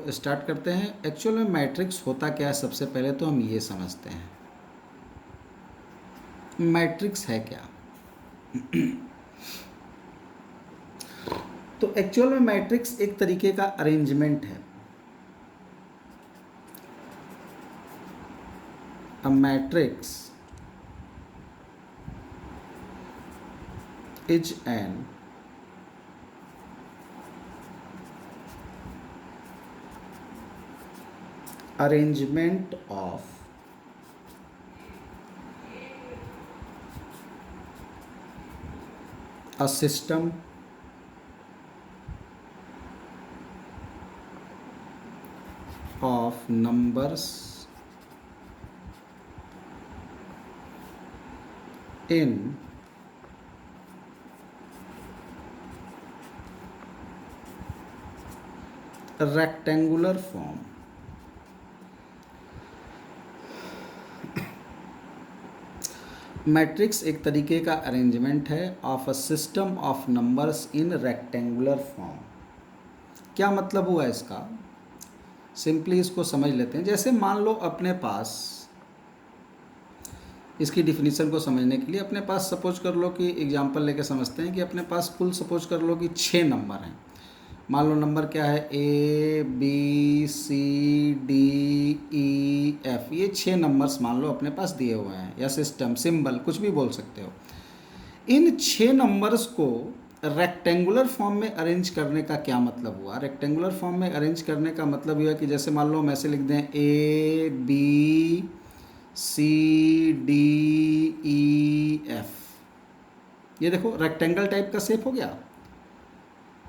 Start करते हैं। Actual में मैट्रिक्स होता क्या है, सबसे पहले तो हम ये समझते हैं मैट्रिक्स है क्या। तो एक्चुअल में मैट्रिक्स एक तरीके का अरेंजमेंट है। A matrix is an arrangement of a system of numbers in a rectangular form. Matrix एक तरीके का अरेंजमेंट है of a system of numbers in rectangular form. क्या मतलब हुआ इसका, सिंपली इसको समझ लेते हैं। जैसे मान लो अपने पास, इसकी डिफिनीशन को समझने के लिए अपने पास सपोज कर लो कि एग्जांपल लेके समझते हैं कि अपने पास कुल सपोज कर लो कि 6 नंबर हैं। मान लो नंबर क्या है, A B C D E F, ये 6 नंबर्स मान लो अपने पास दिए हुए हैं, या सिस्टम सिंबल कुछ भी बोल सकते हो। इन 6 नंबर्स को रेक्टेंगुलर फॉर्म में अरेंज करने का क्या मतलब हुआ। रेक्टेंगुलर फॉर्म में अरेंज करने का मतलब हुआ कि जैसे मान लो हम ऐसे लिख दें A B C D E F, ये देखो रेक्टेंगल टाइप का शेप हो गया,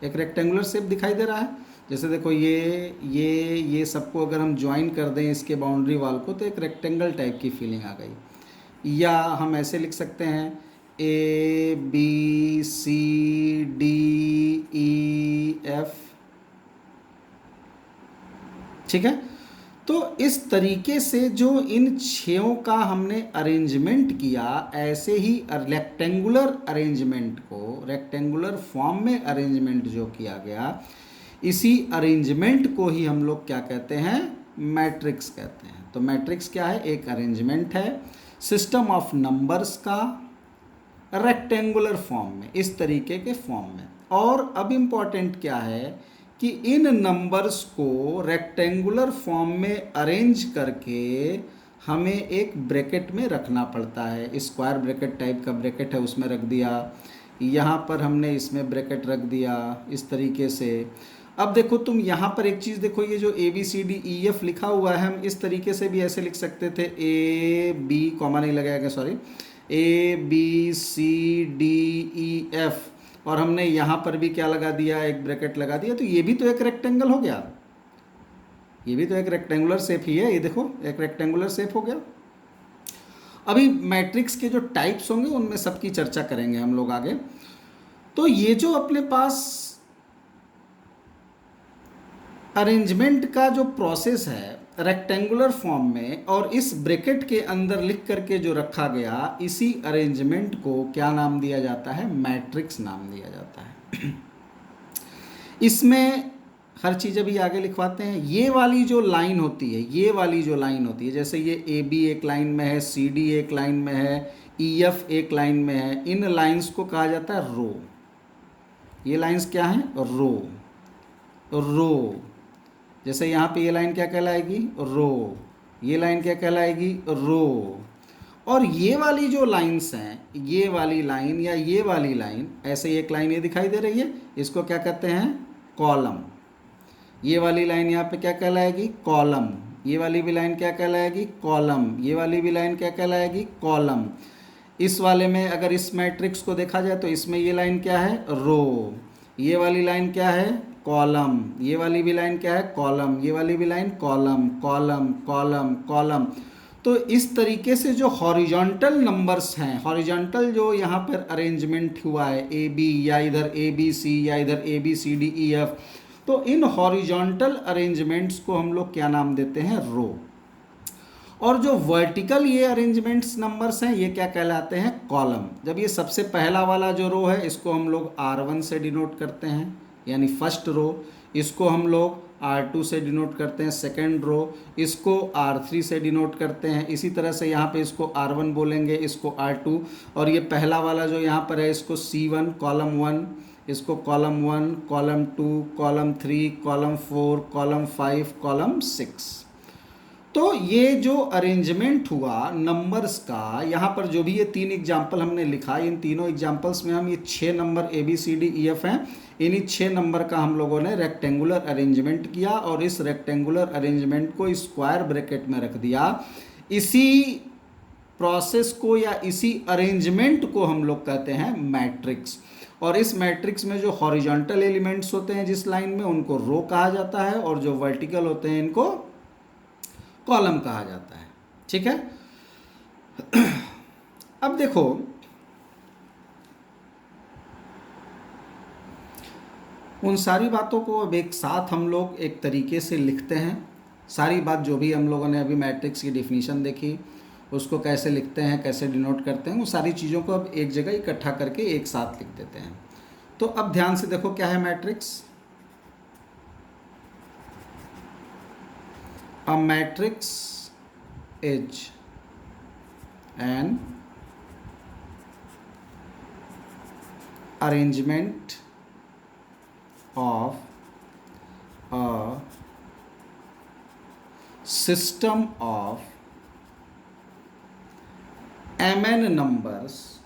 एक रेक्टेंगुलर शेप दिखाई दे रहा है। जैसे देखो ये सबको अगर हम ज्वाइन कर दें इसके बाउंड्री वाल को, तो एक रेक्टेंगल टाइप की फीलिंग आ गई। या हम ऐसे लिख सकते हैं A B C D E F, ठीक है। तो इस तरीके से जो इन 6 का हमने अरेंजमेंट किया, ऐसे ही रेक्टेंगुलर अरेंजमेंट को, रेक्टेंगुलर फॉर्म में अरेंजमेंट जो किया गया, इसी अरेंजमेंट को ही हम लोग क्या कहते हैं, मैट्रिक्स कहते हैं। तो मैट्रिक्स क्या है, एक अरेंजमेंट है सिस्टम ऑफ नंबर्स का रेक्टेंगुलर फॉर्म में, इस तरीके के फॉर्म में। और अब इम्पॉर्टेंट क्या है कि इन नंबर्स को रेक्टेंगुलर फॉर्म में अरेंज करके हमें एक ब्रैकेट में रखना पड़ता है। स्क्वायर ब्रैकेट टाइप का ब्रैकेट है, उसमें रख दिया, यहाँ पर हमने इसमें ब्रैकेट रख दिया इस तरीके से। अब देखो तुम यहाँ पर एक चीज़ देखो, ये जो ABCDEF लिखा हुआ है, हम इस तरीके से भी ऐसे लिख सकते थे, AB कॉमा नहीं लगाएगा, सॉरी, ABCDEF, और हमने यहाँ पर भी क्या लगा दिया, एक ब्रैकेट लगा दिया। तो ये भी तो एक रेक्टेंगल हो गया, ये भी तो एक रेक्टेंगुलर शेप ही है, ये देखो एक रेक्टेंगुलर शेप हो गया। अभी मैट्रिक्स के जो टाइप्स होंगे उनमें सबकी चर्चा करेंगे हम लोग आगे। तो ये जो अपने पास अरेंजमेंट का जो प्रोसेस है रेक्टेंगुलर फॉर्म में, और इस ब्रैकेट के अंदर लिख करके जो रखा गया, इसी अरेंजमेंट को क्या नाम दिया जाता है, मैट्रिक्स नाम दिया जाता है। इसमें हर चीज़ अभी आगे लिखवाते हैं। ये वाली जो लाइन होती है, ये वाली जो लाइन होती है, जैसे ये AB एक लाइन में है, CD एक लाइन में है, EF एक लाइन में है, इन लाइंस को कहा जाता है रो। ये लाइंस क्या हैं, रो। रो, जैसे यहाँ पे ये लाइन क्या कहलाएगी, रो, ये लाइन क्या कहलाएगी, रो। और ये वाली जो लाइंस हैं, ये वाली लाइन या ये वाली लाइन, ऐसे एक लाइन ये दिखाई दे रही है, इसको क्या कहते हैं, कॉलम। ये वाली लाइन यहाँ पे क्या कहलाएगी, कॉलम। ये वाली भी लाइन क्या कहलाएगी, कॉलम। ये वाली भी लाइन क्या कहलाएगी, कॉलम। इस वाले में अगर इस मैट्रिक्स को देखा जाए तो इसमें ये लाइन क्या है, रो। ये वाली लाइन क्या है, कॉलम। ये वाली भी लाइन क्या है, कॉलम। ये वाली भी line column, column, column, column. तो इस तरीके से जो हॉरिजॉन्टल नंबर्स हैं, हॉरिजॉन्टल जो यहाँ पर अरेंजमेंट हुआ है, AB या इधर ABC या इधर ABCDEF, तो इन हॉरिजॉन्टल अरेंजमेंट्स को हम लोग क्या नाम देते हैं, रो। और जो वर्टिकल ये अरेंजमेंट्स नंबर्स हैं, ये क्या कहलाते हैं, कॉलम। जब ये सबसे पहला वाला जो रो है, इसको हम लोग R1 से डिनोट करते हैं, यानी फर्स्ट रो। इसको हम लोग R2 से डिनोट करते हैं सेकेंड रो, इसको R3 से डिनोट करते हैं। इसी तरह से यहाँ पे इसको R1 बोलेंगे, इसको R2, और ये पहला वाला जो यहाँ पर है इसको C1 कॉलम 1, इसको column 1, column 2, column 3, column 4, column 5, column 6। तो ये जो अरेंजमेंट हुआ नंबर्स का, यहाँ पर जो भी ये 3 एग्जाम्पल हमने लिखा, इन तीनों एग्जाम्पल्स में हम ये 6 नंबर ABCDEF हैं, इन्हीं 6 नंबर का हम लोगों ने रेक्टेंगुलर अरेंजमेंट किया और इस रेक्टेंगुलर अरेंजमेंट को स्क्वायर ब्रैकेट में रख दिया। इसी प्रोसेस को या इसी अरेंजमेंट को हम लोग कहते हैं मैट्रिक्स। और इस मैट्रिक्स में जो हॉरिजॉन्टल एलिमेंट्स होते हैं जिस लाइन में, उनको रो कहा जाता है, और जो वर्टिकल होते हैं इनको कॉलम कहा जाता है। ठीक है। अब देखो, उन सारी बातों को अब एक साथ हम लोग एक तरीके से लिखते हैं। सारी बात जो भी हम लोगों ने अभी मैट्रिक्स की डिफिनीशन देखी, उसको कैसे लिखते हैं, कैसे डिनोट करते हैं, वो सारी चीज़ों को अब एक जगह इकट्ठा करके एक साथ लिख देते हैं। तो अब ध्यान से देखो क्या है matrix. A matrix is an arrangement of a system of mn numbers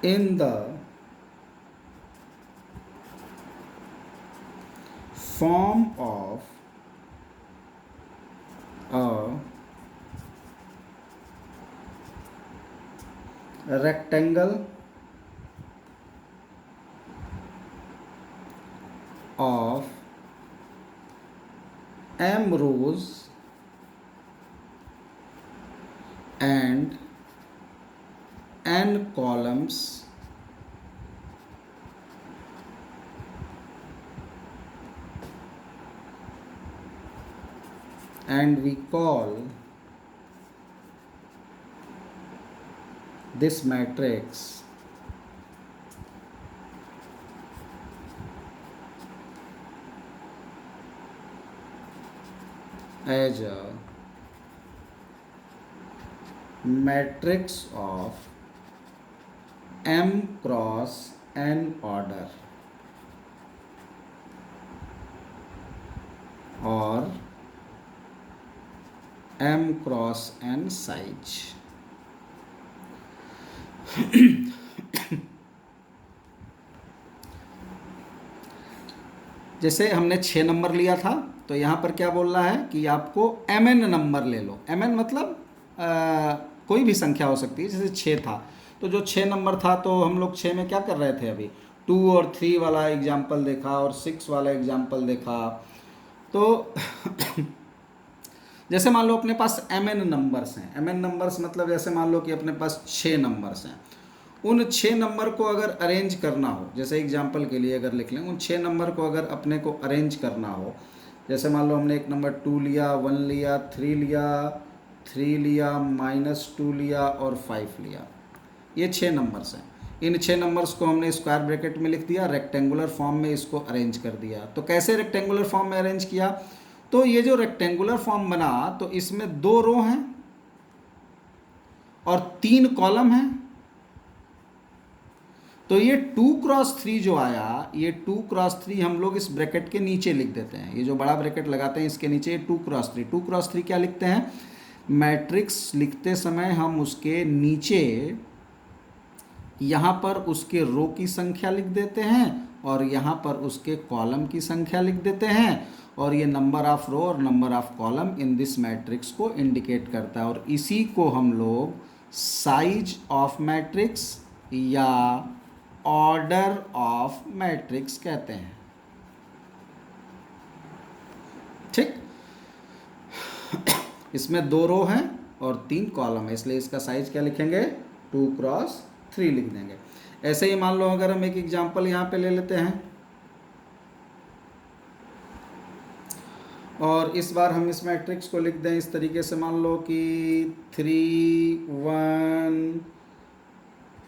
in the form of a rectangle of m rows and n columns and we call this matrix as a matrix of m cross n order or m cross n size। जैसे हमने 6 number लिया था, तो यहाँ पर क्या बोल रहा है कि आपको mn नंबर ले लो। mn मतलब कोई भी संख्या हो सकती है, जैसे 6 था तो जो 6 नंबर था, तो हम लोग 6 में क्या कर रहे थे, अभी 2 और 3 वाला एग्जाम्पल देखा और 6 वाला एग्जाम्पल देखा। तो जैसे मान लो अपने पास mn नंबर्स हैं, mn नंबर्स मतलब जैसे मान लो कि अपने पास 6 नंबर्स हैं, उन 6 नंबर को अगर अरेंज करना हो, जैसे एग्जाम्पल के लिए अगर लिख लें, उन 6 नंबर को अगर अपने को अरेंज करना हो, जैसे मान लो हमने एक नंबर 2 लिया, 1 लिया, 3 लिया, 3 लिया, -2 लिया और 5 लिया, ये 6 नंबर्स हैं। इन 6 नंबर्स को हमने स्क्वायर ब्रैकेट में लिख दिया, रेक्टेंगुलर फॉर्म में इसको अरेंज कर दिया। तो कैसे रेक्टेंगुलर फॉर्म में अरेंज किया, तो ये जो रेक्टेंगुलर फॉर्म बना, तो इसमें 2 रो हैं और 3 कॉलम हैं। तो ये 2 क्रॉस 3 जो आया, ये 2 क्रॉस 3 हम लोग इस ब्रैकेट के नीचे लिख देते हैं। ये जो बड़ा ब्रैकेट लगाते हैं इसके नीचे 2 क्रॉस 3। 2 क्रॉस 3 क्या लिखते हैं, मैट्रिक्स लिखते समय हम उसके नीचे यहाँ पर उसके रो की संख्या लिख देते हैं और यहाँ पर उसके कॉलम की संख्या लिख देते हैं, और ये नंबर ऑफ रो और number of column in this matrix को इंडिकेट करता है। और इसी को हम लोग साइज ऑफ मैट्रिक्स या ऑर्डर ऑफ मैट्रिक्स कहते हैं। ठीक, इसमें 2 रो हैं और 3 कॉलम है, इसलिए इसका साइज क्या लिखेंगे, 2 क्रॉस 3 लिख देंगे। ऐसे ही मान लो अगर हम एक एग्जांपल यहाँ पे ले लेते हैं, और इस बार हम इस मैट्रिक्स को लिख दें इस तरीके से, मान लो कि 3 1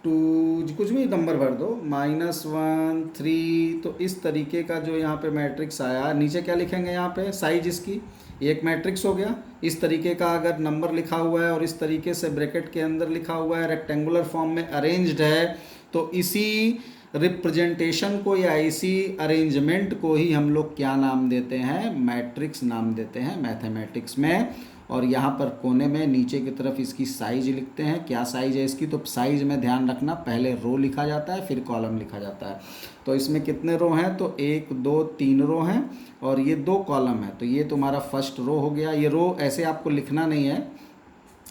2 कुछ भी नंबर भर दो, -1 3, तो इस तरीके का जो यहाँ पे मैट्रिक्स आया, नीचे क्या लिखेंगे यहाँ पे साइज इसकी, एक मैट्रिक्स हो गया। इस तरीके का अगर नंबर लिखा हुआ है और इस तरीके से ब्रैकेट के अंदर लिखा हुआ है, रेक्टेंगुलर फॉर्म में अरेंज्ड है, तो इसी रिप्रेजेंटेशन को या इसी अरेंजमेंट को ही हम लोग क्या नाम देते हैं, मैट्रिक्स नाम देते हैं मैथमेटिक्स में। और यहाँ पर कोने में नीचे की तरफ इसकी साइज लिखते हैं, क्या साइज है इसकी, तो साइज में ध्यान रखना पहले रो लिखा जाता है फिर कॉलम लिखा जाता है। तो इसमें कितने रो हैं, तो 1 2 3 रो हैं और ये 2 कॉलम है, तो ये तुम्हारा फर्स्ट रो हो गया। ये रो ऐसे आपको लिखना नहीं है,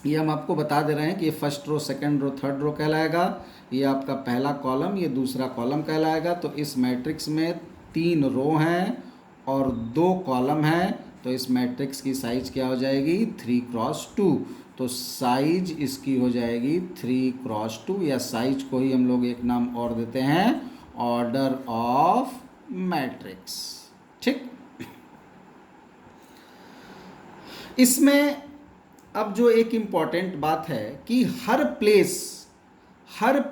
ये हम आपको बता दे रहे हैं कि ये first row, second row, third row कहलाएगा, ये आपका पहला कॉलम, ये दूसरा कॉलम कहलाएगा। तो इस मैट्रिक्स में 3 रो हैं और 2 कॉलम हैं, तो इस मैट्रिक्स की साइज क्या हो जाएगी, 3x2। तो साइज इसकी हो जाएगी 3x2, या साइज को ही हम लोग एक नाम और देते हैं, ऑर्डर ऑफ मैट्रिक्स। ठीक, इसमें अब जो एक इम्पॉर्टेंट बात है कि हर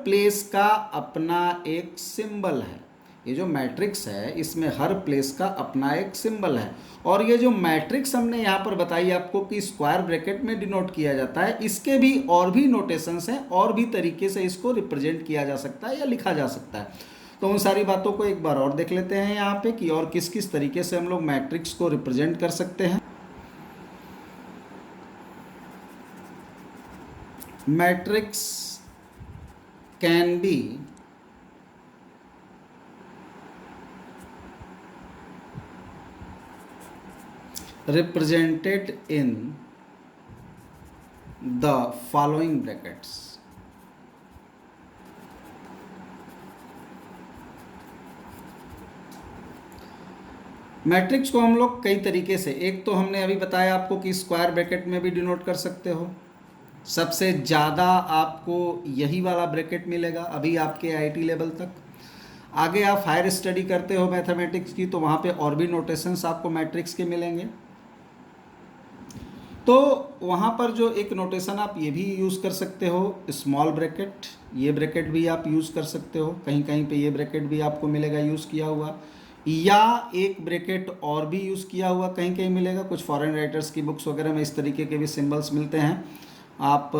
प्लेस का अपना एक सिंबल है। ये जो मैट्रिक्स है इसमें हर प्लेस का अपना एक सिंबल है, और ये जो मैट्रिक्स हमने यहाँ पर बताई आपको कि स्क्वायर ब्रैकेट में डिनोट किया जाता है, इसके भी और भी नोटेशंस हैं, और भी तरीके से इसको रिप्रेजेंट किया जा सकता है या लिखा जा सकता है। तो उन सारी बातों को एक बार और देख लेते हैं यहाँ पे कि और किस किस तरीके से हम लोग मैट्रिक्स को रिप्रेजेंट कर सकते हैं। Matrix can be represented in the following brackets. Matrix को हम लोग कई तरीके से, एक तो हमने अभी बताया आपको कि स्क्वायर ब्रैकेट में भी डिनोट कर सकते हो, सबसे ज़्यादा आपको यही वाला ब्रैकेट मिलेगा अभी आपके आईटी लेवल तक। आगे आप हायर स्टडी करते हो मैथमेटिक्स की, तो वहाँ पे और भी नोटेशंस आपको मैट्रिक्स के मिलेंगे। तो वहाँ पर जो एक नोटेशन आप ये भी यूज़ कर सकते हो, स्मॉल ब्रैकेट, ये ब्रैकेट भी आप यूज़ कर सकते हो, कहीं कहीं पे ये ब्रैकेट भी आपको मिलेगा यूज़ किया हुआ, या एक ब्रैकेट और भी यूज़ किया हुआ कहीं कहीं मिलेगा। कुछ फॉरेन राइटर्स की बुक्स वगैरह में इस तरीके के भी सिंबल्स मिलते हैं। आप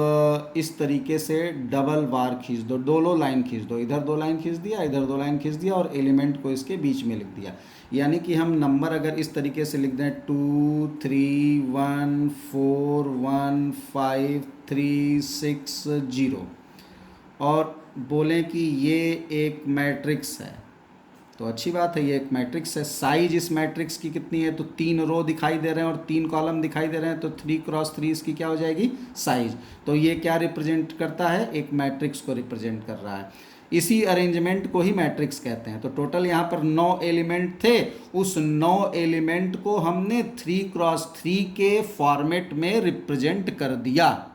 इस तरीके से डबल बार खींच दो, 2 लाइन खींच दो, इधर 2 लाइन खींच दिया, इधर 2 लाइन खींच दिया, और एलिमेंट को इसके बीच में लिख दिया। यानी कि हम नंबर अगर इस तरीके से लिख दें 2 3 1 4 1 5 3 6 0, और बोलें कि ये एक मैट्रिक्स है, तो अच्छी बात है, ये एक मैट्रिक्स है। साइज इस मैट्रिक्स की कितनी है, तो 3 रो दिखाई दे रहे हैं और 3 कॉलम दिखाई दे रहे हैं, तो 3x3 इसकी क्या हो जाएगी, साइज। तो ये क्या रिप्रेजेंट करता है, एक मैट्रिक्स को रिप्रेजेंट कर रहा है। इसी अरेंजमेंट को ही मैट्रिक्स कहते हैं। तो टोटल यहाँ पर 9 एलिमेंट थे, उस 9 एलिमेंट को हमने 3x3 के फॉर्मेट में रिप्रेजेंट कर दिया।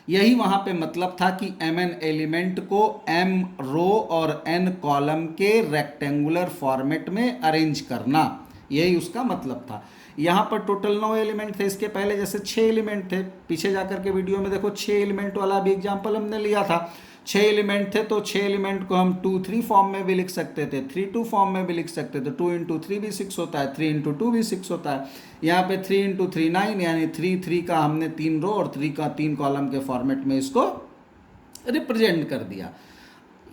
यही वहाँ पे मतलब था कि mn एलिमेंट को m रो और n कॉलम के रेक्टेंगुलर फॉर्मेट में अरेंज करना, यही उसका मतलब था। यहाँ पर टोटल 9 एलिमेंट थे, इसके पहले जैसे 6 एलिमेंट थे, पीछे जाकर के वीडियो में देखो 6 एलिमेंट वाला भी एग्जाम्पल हमने लिया था। 6 एलिमेंट थे, तो 6 एलिमेंट को हम 2 3 फॉर्म में भी लिख सकते थे, 3 2 फॉर्म में भी लिख सकते थे, 2 × 3 भी 6 होता है, 3 × 2 भी 6 होता है। यहाँ पे 3 × 3 9, यानी 3 3 का हमने 3 रो और 3 का 3 कॉलम के फॉर्मेट में इसको रिप्रेजेंट कर दिया।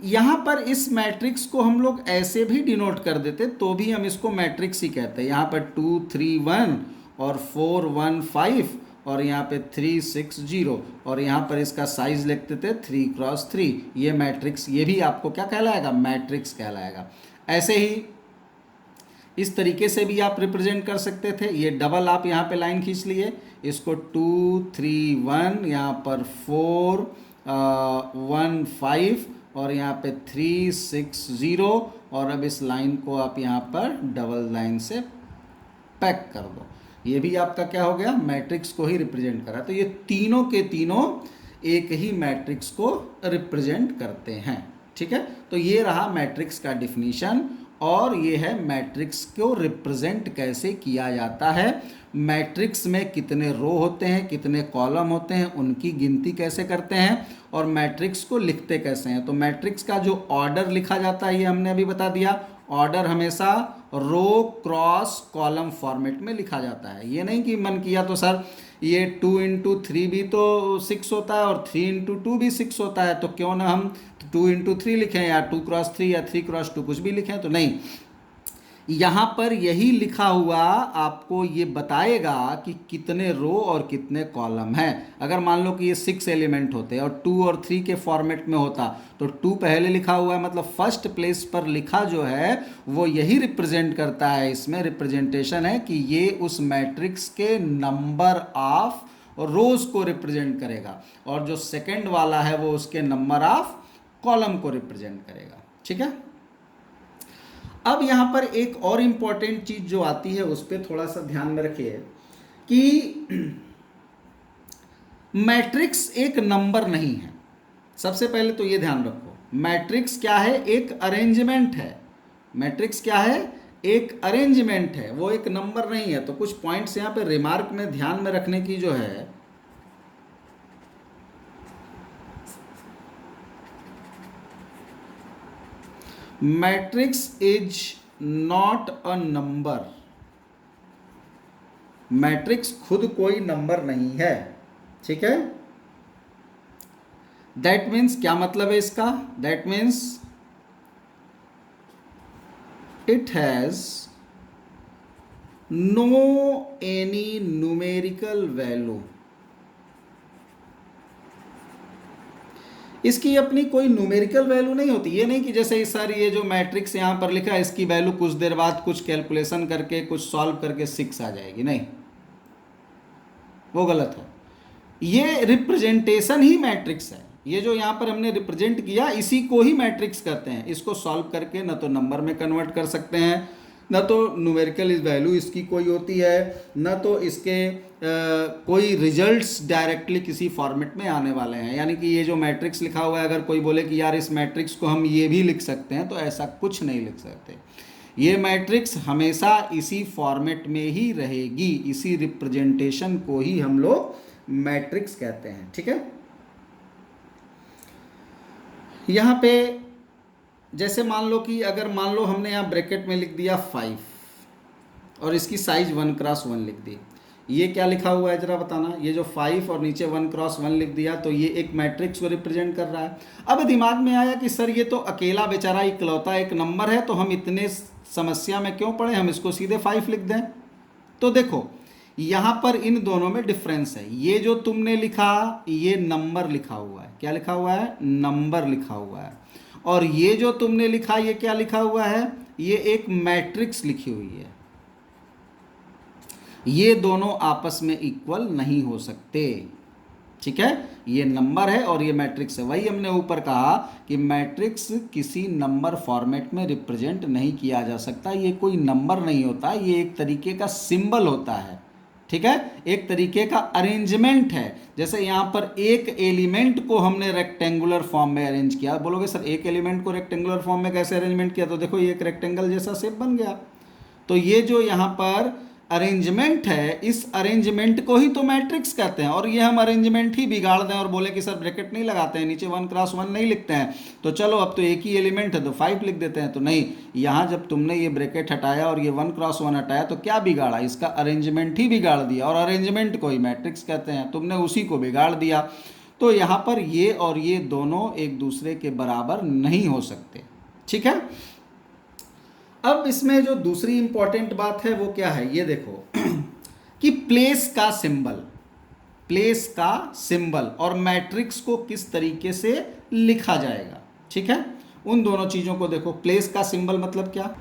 यहाँ पर इस मैट्रिक्स को हम लोग ऐसे भी डिनोट कर देते तो भी हम इसको मैट्रिक्स ही कहते हैं। यहाँ पर 2 3 1 और 4 1 5 और यहाँ पे 3 6 0, और यहाँ पर इसका साइज लिखते थे 3x3। ये मैट्रिक्स, ये भी आपको क्या कहलाएगा, मैट्रिक्स कहलाएगा। ऐसे ही इस तरीके से भी आप रिप्रेजेंट कर सकते थे। ये डबल आप यहाँ पे लाइन खींच लिए, इसको 2 3 1, यहाँ पर 4 1 5 और यहाँ पे 3 6 0, और अब इस लाइन को आप यहाँ पर डबल लाइन से पैक कर दो। ये भी आपका क्या हो गया, मैट्रिक्स को ही रिप्रेजेंट करा। तो ये तीनों के तीनों एक ही मैट्रिक्स को रिप्रेजेंट करते हैं। ठीक है, तो ये रहा मैट्रिक्स का डिफिनीशन, और ये है मैट्रिक्स को रिप्रेजेंट कैसे किया जाता है। मैट्रिक्स में कितने रो होते हैं, कितने कॉलम होते हैं, उनकी गिनती कैसे करते हैं, और मैट्रिक्स को लिखते कैसे हैं। तो मैट्रिक्स का जो ऑर्डर लिखा जाता है ये हमने अभी बता दिया। ऑर्डर हमेशा रो क्रॉस कॉलम फॉर्मेट में लिखा जाता है। ये नहीं कि मन किया तो सर ये 2 × 3 भी तो 6 होता है और 3 × 2 भी 6 होता है, तो क्यों ना हम 2 × 3 लिखें या 2 × 3 या 3 × 2 कुछ भी लिखें। तो नहीं, यहाँ पर यही लिखा हुआ आपको ये बताएगा कि कितने रो और कितने कॉलम हैं। अगर मान लो कि ये 6 एलिमेंट होते और 2 और 3 के फॉर्मेट में होता तो 2 पहले लिखा हुआ है, मतलब फर्स्ट प्लेस पर लिखा जो है वो यही रिप्रेजेंट करता है, इसमें रिप्रेजेंटेशन है कि ये उस मैट्रिक्स के नंबर ऑफ रोज को रिप्रेजेंट करेगा, और जो सेकंड वाला है वो उसके नंबर ऑफ कॉलम को रिप्रेजेंट करेगा। ठीक है। अब यहाँ पर एक और इम्पॉर्टेंट चीज जो आती है उस पर थोड़ा सा ध्यान में रखिए कि मैट्रिक्स एक नंबर नहीं है। सबसे पहले तो ये ध्यान रखो, मैट्रिक्स क्या है, एक अरेंजमेंट है। मैट्रिक्स क्या है, एक अरेंजमेंट है, वो एक नंबर नहीं है। तो कुछ पॉइंट्स यहाँ पे रिमार्क में ध्यान में रखने की जो है, matrix is not a number. Matrix खुद कोई नंबर नहीं है। ठीक है। दैट मीन्स क्या मतलब है इसका, that means it has no any numerical value. इसकी अपनी कोई न्यूमेरिकल वैल्यू नहीं होती। ये नहीं कि जैसे सर ये जो मैट्रिक्स यहाँ पर लिखा है इसकी वैल्यू कुछ देर बाद कुछ कैलकुलेशन करके कुछ सॉल्व करके 6 आ जाएगी, नहीं, वो गलत है। ये रिप्रेजेंटेशन ही मैट्रिक्स है। ये जो यहाँ पर हमने रिप्रेजेंट किया इसी को ही मैट्रिक्स कहते हैं। इसको सॉल्व करके न तो नंबर में कन्वर्ट कर सकते हैं, न तो न्यूमेरिकल वैल्यू इसकी कोई होती है, न तो इसके कोई रिजल्ट्स डायरेक्टली किसी फॉर्मेट में आने वाले हैं। यानी कि ये जो मैट्रिक्स लिखा हुआ है, अगर कोई बोले कि यार इस मैट्रिक्स को हम ये भी लिख सकते हैं, तो ऐसा कुछ नहीं लिख सकते। ये मैट्रिक्स हमेशा इसी फॉर्मेट में ही रहेगी, इसी रिप्रेजेंटेशन को ही हम लोग मैट्रिक्स कहते हैं। ठीक है। यहाँ पे जैसे मान लो कि अगर मान लो हमने यहाँ ब्रैकेट में लिख दिया 5 और इसकी साइज 1x1 लिख दी, ये क्या लिखा हुआ है जरा बताना। ये जो 5 और नीचे 1x1 लिख दिया तो ये एक मैट्रिक्स को रिप्रेजेंट कर रहा है। अब दिमाग में आया कि सर ये तो अकेला बेचारा इकलौता एक नंबर है, तो हम इतने समस्या में क्यों पड़े, हम इसको सीधे 5 लिख दें। तो देखो यहाँ पर इन दोनों में डिफरेंस है। ये जो तुमने लिखा ये नंबर लिखा हुआ है, क्या लिखा हुआ है, नंबर लिखा हुआ है। और ये जो तुमने लिखा ये क्या लिखा हुआ है, ये एक मैट्रिक्स लिखी हुई है। ये दोनों आपस में इक्वल नहीं हो सकते। ठीक है। ये नंबर है और ये मैट्रिक्स है। वही हमने ऊपर कहा कि मैट्रिक्स किसी नंबर फॉर्मेट में रिप्रेजेंट नहीं किया जा सकता। ये कोई नंबर नहीं होता, ये एक तरीके का सिंबल होता है। ठीक है, एक तरीके का अरेंजमेंट है। जैसे यहाँ पर एक एलिमेंट को हमने रेक्टेंगुलर फॉर्म में अरेंज किया। बोलोगे सर एक एलिमेंट को रेक्टेंगुलर फॉर्म में कैसे अरेंजमेंट किया, तो देखो ये एक रेक्टेंगल जैसा शेप बन गया। तो ये जो यहाँ पर अरेंजमेंट है, इस अरेंजमेंट को ही तो मैट्रिक्स कहते हैं। और ये हम अरेंजमेंट ही बिगाड़ दें और बोले कि सर ब्रैकेट नहीं लगाते हैं, नीचे 1x1 नहीं लिखते हैं, तो चलो अब तो एक ही एलिमेंट है तो 5 लिख देते हैं। तो नहीं, यहाँ जब तुमने ये ब्रैकेट हटाया और ये 1x1 हटाया तो क्या बिगाड़ा, इसका अरेंजमेंट ही बिगाड़ दिया। और अरेंजमेंट को ही मैट्रिक्स कहते हैं, तुमने उसी को बिगाड़ दिया। तो यहाँ पर ये और ये दोनों एक दूसरे के बराबर नहीं हो सकते। ठीक है। अब इसमें जो दूसरी इंपॉर्टेंट बात है वो क्या है, ये देखो कि प्लेस का सिंबल और मैट्रिक्स को किस तरीके से लिखा जाएगा। ठीक है, उन दोनों चीजों को देखो। प्लेस का सिंबल मतलब क्या,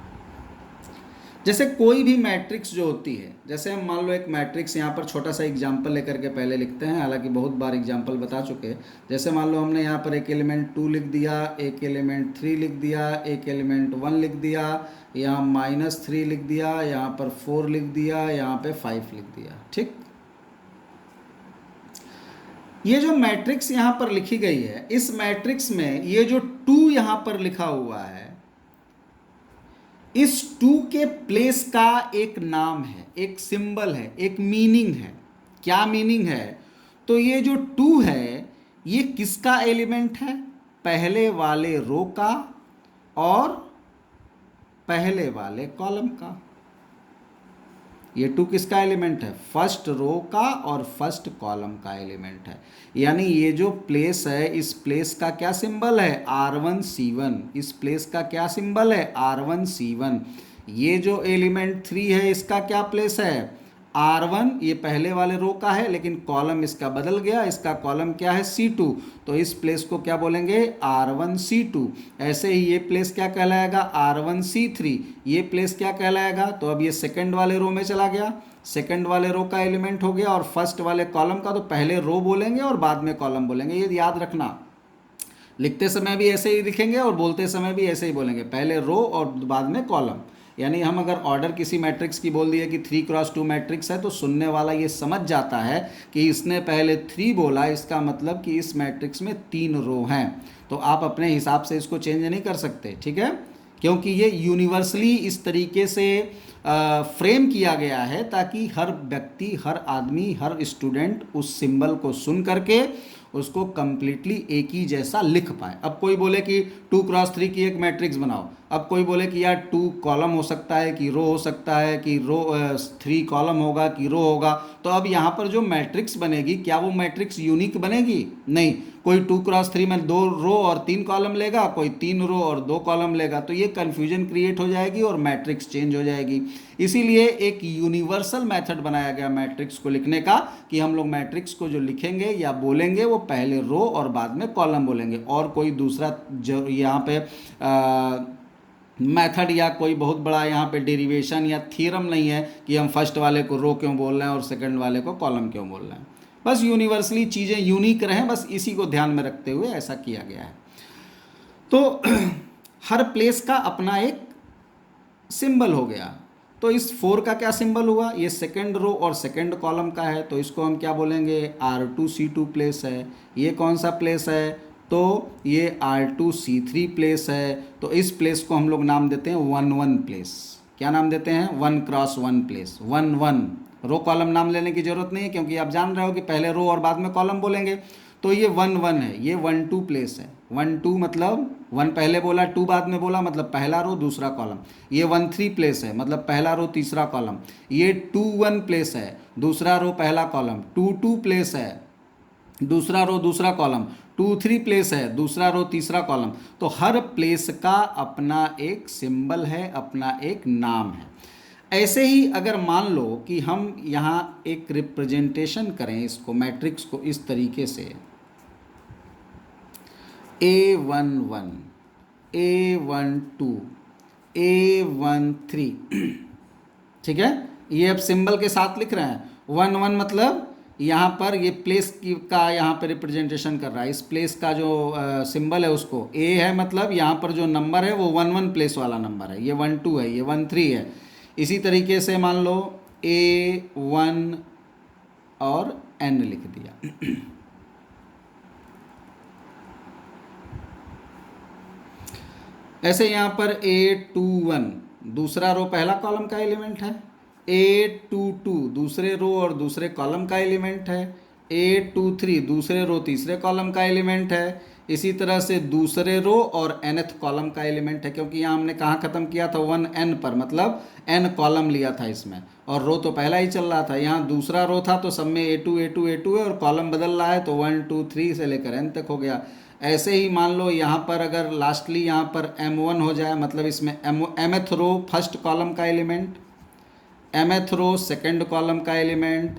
जैसे कोई भी मैट्रिक्स जो होती है, जैसे हम मान लो एक मैट्रिक्स यहाँ पर छोटा सा एग्जांपल लेकर के पहले लिखते हैं, हालांकि बहुत बार एग्जांपल बता चुके हैं। जैसे मान लो हमने यहाँ पर एक एलिमेंट 2 लिख दिया, एक एलिमेंट 3 लिख दिया, एक एलिमेंट 1 लिख दिया, यहाँ -3 लिख दिया, यहाँ पर 4 लिख दिया, यहाँ पे 5 लिख दिया। ठीक, ये जो मैट्रिक्स यहाँ पर लिखी गई है, इस मैट्रिक्स में ये जो 2 यहाँ पर लिखा हुआ है, इस 2 के प्लेस का एक नाम है, एक सिंबल है, एक मीनिंग है। क्या मीनिंग है, तो ये जो 2 है ये किसका एलिमेंट है? पहले वाले रो का और पहले वाले कॉलम का। ये 2 किसका एलिमेंट है? फर्स्ट रो का और फर्स्ट कॉलम का एलिमेंट है। यानी ये जो प्लेस है, इस प्लेस का क्या सिंबल है? R1C1। इस प्लेस का क्या सिंबल है? R1C1। ये जो एलिमेंट 3 है, इसका क्या प्लेस है? R1। ये पहले वाले रो का है, लेकिन कॉलम इसका बदल गया, इसका कॉलम क्या है? C2। तो इस प्लेस को क्या बोलेंगे? R1C2। ऐसे ही ये प्लेस क्या कहलाएगा? R1C3। ये प्लेस क्या कहलाएगा? तो अब ये सेकंड वाले रो में चला गया, सेकंड वाले रो का एलिमेंट हो गया, और फर्स्ट वाले कॉलम का तो पहले रो बोलेंगे और बाद में कॉलम बोलेंगे। ये याद रखना, लिखते समय भी ऐसे ही लिखेंगे और बोलते समय भी ऐसे ही बोलेंगे, पहले रो और बाद में कॉलम। यानी हम अगर ऑर्डर किसी मैट्रिक्स की बोल दिए कि 3x2 मैट्रिक्स है, तो सुनने वाला ये समझ जाता है कि इसने पहले 3 बोला, इसका मतलब कि इस मैट्रिक्स में 3 रो हैं। तो आप अपने हिसाब से इसको चेंज नहीं कर सकते, ठीक है, क्योंकि ये यूनिवर्सली इस तरीके से फ्रेम किया गया है ताकि हर व्यक्ति, हर आदमी, हर स्टूडेंट उस सिंबल को सुन करके उसको कंप्लीटली एक ही जैसा लिख पाए। अब कोई बोले कि 2x3 की एक मैट्रिक्स बनाओ, अब कोई बोले कि यार 2 कॉलम हो सकता है कि रो हो सकता है, कि रो 3 कॉलम होगा कि रो होगा, तो अब यहाँ पर जो मैट्रिक्स बनेगी, क्या वो मैट्रिक्स यूनिक बनेगी? नहीं। कोई 2x3 में 2 रो और 3 कॉलम लेगा, कोई 3 रो और 2 कॉलम लेगा, तो ये कन्फ्यूजन क्रिएट हो जाएगी और मैट्रिक्स चेंज हो जाएगी। इसीलिए एक यूनिवर्सल मेथड बनाया गया मैट्रिक्स को लिखने का, कि हम लोग मैट्रिक्स को जो लिखेंगे या बोलेंगे वो पहले रो और बाद में कॉलम बोलेंगे, और कोई दूसरा जो यहाँ पे मेथड या कोई बहुत बड़ा यहाँ पे डेरिवेशन या थ्योरम नहीं है कि हम फर्स्ट वाले को रो क्यों बोल रहे हैं और सेकंड वाले को कॉलम क्यों बोल रहे हैं। बस यूनिवर्सली चीज़ें यूनिक रहें, बस इसी को ध्यान में रखते हुए ऐसा किया गया है। तो हर प्लेस का अपना एक सिंबल हो गया। तो इस 4 का क्या सिंबल हुआ? ये सेकंड रो और सेकंड कॉलम का है, तो इसको हम क्या बोलेंगे? R2C2 प्लेस है। ये कौन सा प्लेस है? तो ये R2C3 प्लेस है। तो इस प्लेस को हम लोग नाम देते हैं 1-1 प्लेस। क्या नाम देते हैं? 1x1 place, 1-1। रो कॉलम नाम लेने की जरूरत नहीं है, क्योंकि आप जान रहे हो कि पहले रो और बाद में कॉलम बोलेंगे। तो ये 1-1 है, ये 1-2 प्लेस है। 1-2 मतलब 1 पहले बोला, 2 बाद में बोला, मतलब पहला रो दूसरा कॉलम। ये 1-3 प्लेस है, मतलब पहला रो तीसरा कॉलम। ये 2-1 प्लेस है, दूसरा रो पहला कॉलम। 2-2 प्लेस है, दूसरा रो दूसरा कॉलम। 2-3 प्लेस है, दूसरा रो तीसरा कॉलम। तो हर प्लेस का अपना एक सिंबल है, अपना एक नाम है। ऐसे ही अगर मान लो कि हम यहाँ एक रिप्रेजेंटेशन करें इसको, मैट्रिक्स को, इस तरीके से A11, A12, A13, ठीक है, ये अब सिंबल के साथ लिख रहे हैं। 1-1 मतलब यहाँ पर ये प्लेस की का यहाँ पे रिप्रेजेंटेशन कर रहा है। इस प्लेस का जो सिंबल है उसको A है, मतलब यहाँ पर जो नंबर है वो 1-1 प्लेस वाला नंबर है। ये 1-2 है, ये 1-3 है। इसी तरीके से मान लो A1 और N लिख दिया। ऐसे यहाँ पर A21 दूसरा रो पहला कॉलम का एलिमेंट है। A22 दूसरे रो और दूसरे कॉलम का एलिमेंट है। A23 दूसरे रो तीसरे कॉलम का एलिमेंट है। इसी तरह से दूसरे रो और nth कॉलम का एलिमेंट है, क्योंकि यहाँ हमने कहाँ ख़त्म किया था? 1n पर, मतलब n कॉलम लिया था इसमें, और रो तो पहला ही चल रहा था। यहाँ दूसरा रो था तो सब में A2 A2 A2 है, और कॉलम बदल रहा है, तो 1 2 3 से लेकर n तक हो गया। ऐसे ही मान लो यहाँ पर अगर लास्टली यहाँ पर M1 हो जाए, मतलब इसमें mth रो फर्स्ट कॉलम का element, mth row second column का element,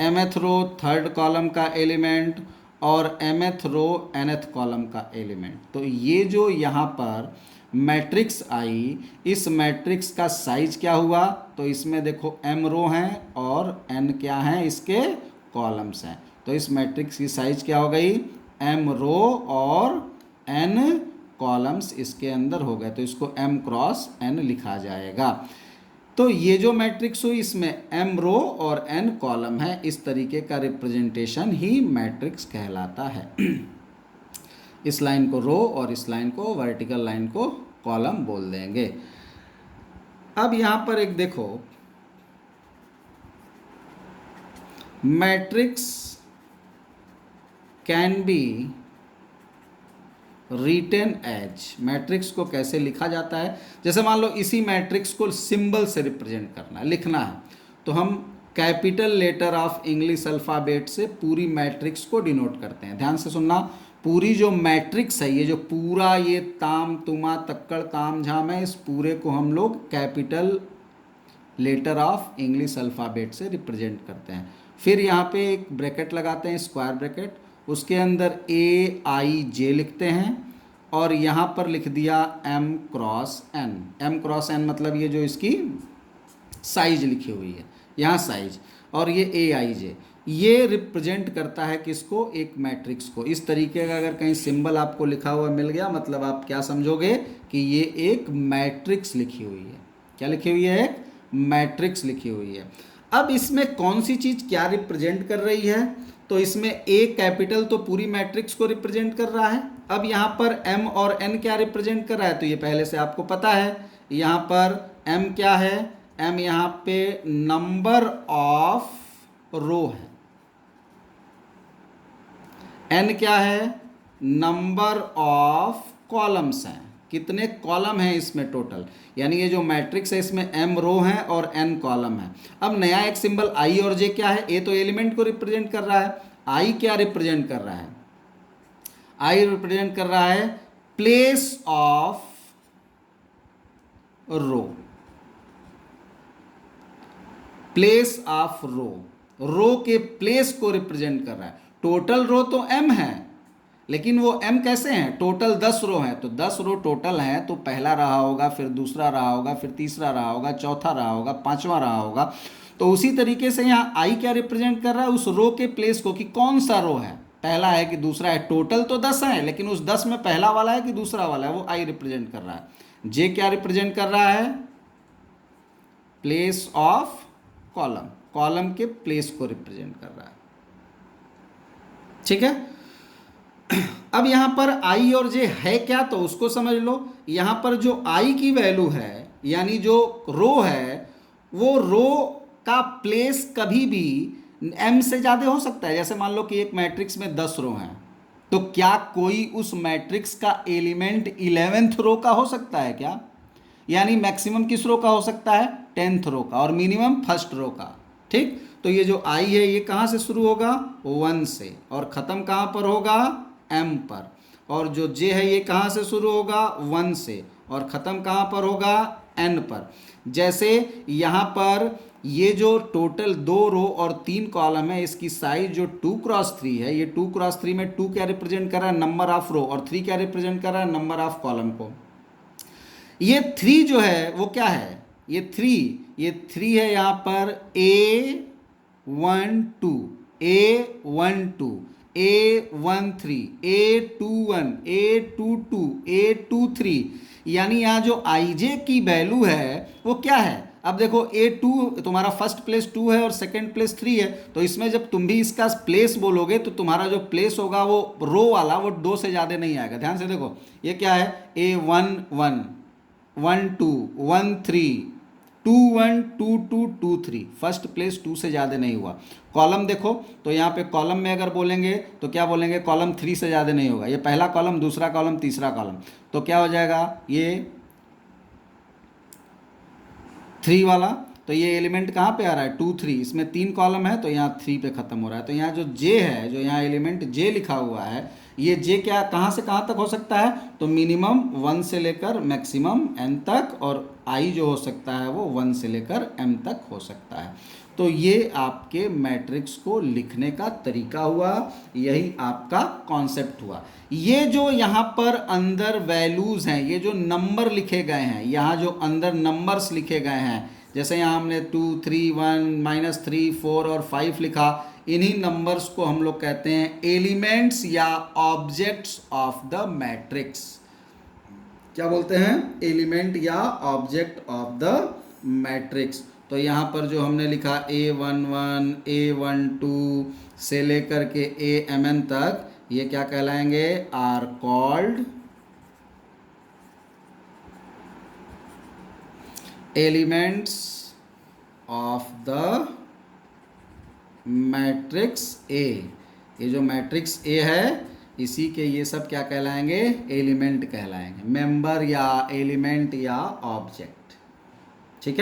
mth row third column का एलिमेंट, और mth रो nth कॉलम का एलिमेंट। तो ये जो यहाँ पर मैट्रिक्स आई, इस मैट्रिक्स का साइज क्या हुआ? तो इसमें देखो m रो हैं और n क्या हैं? इसके कॉलम्स हैं। तो इस मैट्रिक्स की साइज क्या हो गई? m रो और n कॉलम्स इसके अंदर हो गए, तो इसको m क्रॉस n लिखा जाएगा। तो ये जो मैट्रिक्स हुई, इसमें m रो और n कॉलम है। इस तरीके का रिप्रेजेंटेशन ही मैट्रिक्स कहलाता है। इस लाइन को रो और इस लाइन को, वर्टिकल लाइन को, कॉलम बोल देंगे। अब यहाँ पर एक देखो, matrix can be written as, matrix को कैसे लिखा जाता है। जैसे मान लो इसी मैट्रिक्स को सिंबल से रिप्रेजेंट करना है, लिखना है, तो हम capital letter of English alphabet से पूरी मैट्रिक्स को डिनोट करते हैं। ध्यान से सुनना, पूरी जो मैट्रिक्स है, ये जो पूरा ये ताम तुमा तक्कड़ ताम झाम है, इस पूरे को हम लोग capital letter of English alphabet से रिप्रेजेंट करते हैं। फिर यहाँ पे एक ब्रैकेट लगाते हैं, स्क्वायर ब्रैकेट, उसके अंदर AIJ लिखते हैं और यहाँ पर लिख दिया M cross N। M cross N मतलब ये जो इसकी साइज लिखी हुई है यहाँ साइज, और ये AIJ, ये रिप्रेजेंट करता है किसको, एक मैट्रिक्स को। इस तरीके का अगर कहीं सिंबल आपको लिखा हुआ मिल गया, मतलब आप क्या समझोगे कि ये एक मैट्रिक्स लिखी हुई है। क्या लिखी हुई है, एक मैट्रिक्स लिखी हुई है। अब इसमें कौन सी चीज़ क्या रिप्रेजेंट कर रही है, तो इसमें A कैपिटल तो पूरी मैट्रिक्स को रिप्रेजेंट कर रहा है। अब यहाँ पर M और N क्या रिप्रेजेंट कर रहा है, तो ये पहले से आपको पता है। यहाँ पर M क्या है, M यहाँ पे नंबर ऑफ रो है, N क्या है, नंबर ऑफ कॉलम्स हैं, कितने कॉलम हैं इसमें टोटल, यानी ये जो मैट्रिक्स है इसमें M रो है और N कॉलम है। अब नया एक सिंबल I और J क्या है, A तो एलिमेंट को रिप्रेजेंट कर रहा है, I क्या रिप्रेजेंट कर रहा है, I रिप्रेजेंट कर रहा है place of row, place of row, row के प्लेस को रिप्रेजेंट कर रहा है। टोटल रो तो M है, लेकिन वो M कैसे हैं, टोटल 10 रो हैं, तो 10 रो टोटल हैं, तो पहला रहा होगा, फिर दूसरा रहा होगा, फिर तीसरा रहा होगा, चौथा रहा होगा, पांचवा रहा होगा। तो उसी तरीके से यहाँ I क्या रिप्रेजेंट कर रहा है, उस रो के प्लेस को, कि कौन सा रो है, पहला है कि दूसरा है। टोटल तो 10 है, लेकिन उस 10 में पहला वाला है कि दूसरा वाला है, वो I रिप्रेजेंट कर रहा है। J क्या रिप्रेजेंट कर रहा है, प्लेस ऑफ कॉलम, कॉलम के प्लेस को रिप्रेजेंट कर रहा है। ठीक है। अब यहाँ पर I और J है क्या, तो उसको समझ लो। यहाँ पर जो I की वैल्यू है, यानी जो रो है, वो रो का प्लेस कभी भी M से ज़्यादा हो सकता है। जैसे मान लो कि एक मैट्रिक्स में 10 रो हैं, तो क्या कोई उस मैट्रिक्स का एलिमेंट 11th रो का हो सकता है क्या, यानी मैक्सिमम किस रो का हो सकता है, 10th रो का, और मिनिमम फर्स्ट रो का। ठीक, तो ये जो I है ये कहाँ से शुरू होगा, 1 से, और ख़त्म कहाँ पर होगा, M पर। और जो J है ये कहाँ से शुरू होगा, 1 से, और ख़त्म कहाँ पर होगा, N पर। जैसे यहाँ पर ये जो टोटल 2 रो और 3 कॉलम है, इसकी साइज जो 2x3 है, ये 2x3 में 2 क्या रिप्रेजेंट कर रहा है, नंबर ऑफ रो, और 3 क्या रिप्रेजेंट कर रहा है, नंबर ऑफ कॉलम को। ये 3 जो है वो क्या है, ये 3 है यहाँ पर A12, A12, A13, A21, A22, A23, यानी यहाँ जो IJ की वैल्यू है वो क्या है। अब देखो A2 तुम्हारा फर्स्ट प्लेस 2 है और सेकंड प्लेस 3 है, तो इसमें जब तुम भी इसका प्लेस बोलोगे तो तुम्हारा जो प्लेस होगा वो रो वाला वो 2 से ज़्यादा नहीं आएगा। ध्यान से देखो, ये क्या है, A11, 12, 13, 21, 22, 23, फर्स्ट प्लेस 2 से ज़्यादा नहीं हुआ। कॉलम देखो, तो यहाँ पे कॉलम में अगर बोलेंगे तो क्या बोलेंगे, कॉलम 3 से ज़्यादा नहीं होगा। ये पहला कॉलम, दूसरा कॉलम, तीसरा कॉलम, तो क्या हो जाएगा, ये 3 वाला, तो ये एलिमेंट कहाँ पे आ रहा है, 2, 3, इसमें 3 कॉलम है, तो यहाँ 3 पे ख़त्म हो रहा है। तो यहाँ जो J है, जो यहाँ एलिमेंट J लिखा हुआ है, ये J क्या कहाँ से कहाँ तक हो सकता है, तो मिनिमम 1 से लेकर मैक्सिमम N तक, और I जो हो सकता है वो 1 से लेकर M तक हो सकता है। तो ये आपके मैट्रिक्स को लिखने का तरीका हुआ, यही आपका कॉन्सेप्ट हुआ। ये जो यहाँ पर अंदर वैल्यूज़ हैं, ये जो नंबर लिखे गए हैं, यहाँ जो अंदर नंबर्स लिखे गए हैं, जैसे यहाँ हमने 2, 3, 1, -3, 4 और 5 लिखा, इन्हीं नंबर्स को हम लोग कहते हैं एलिमेंट्स या ऑब्जेक्ट्स ऑफ द मैट्रिक्स। क्या बोलते हैं, एलिमेंट या ऑब्जेक्ट ऑफ द मैट्रिक्स। तो यहाँ पर जो हमने लिखा A11, A12 से लेकर के AMN तक, ये क्या कहलाएंगे, are called elements of the matrix A। ये जो मैट्रिक्स ए है इसी के ये सब क्या कहलाएंगे, एलिमेंट कहलाएंगे, मेंबर या एलिमेंट या ऑब्जेक्ट।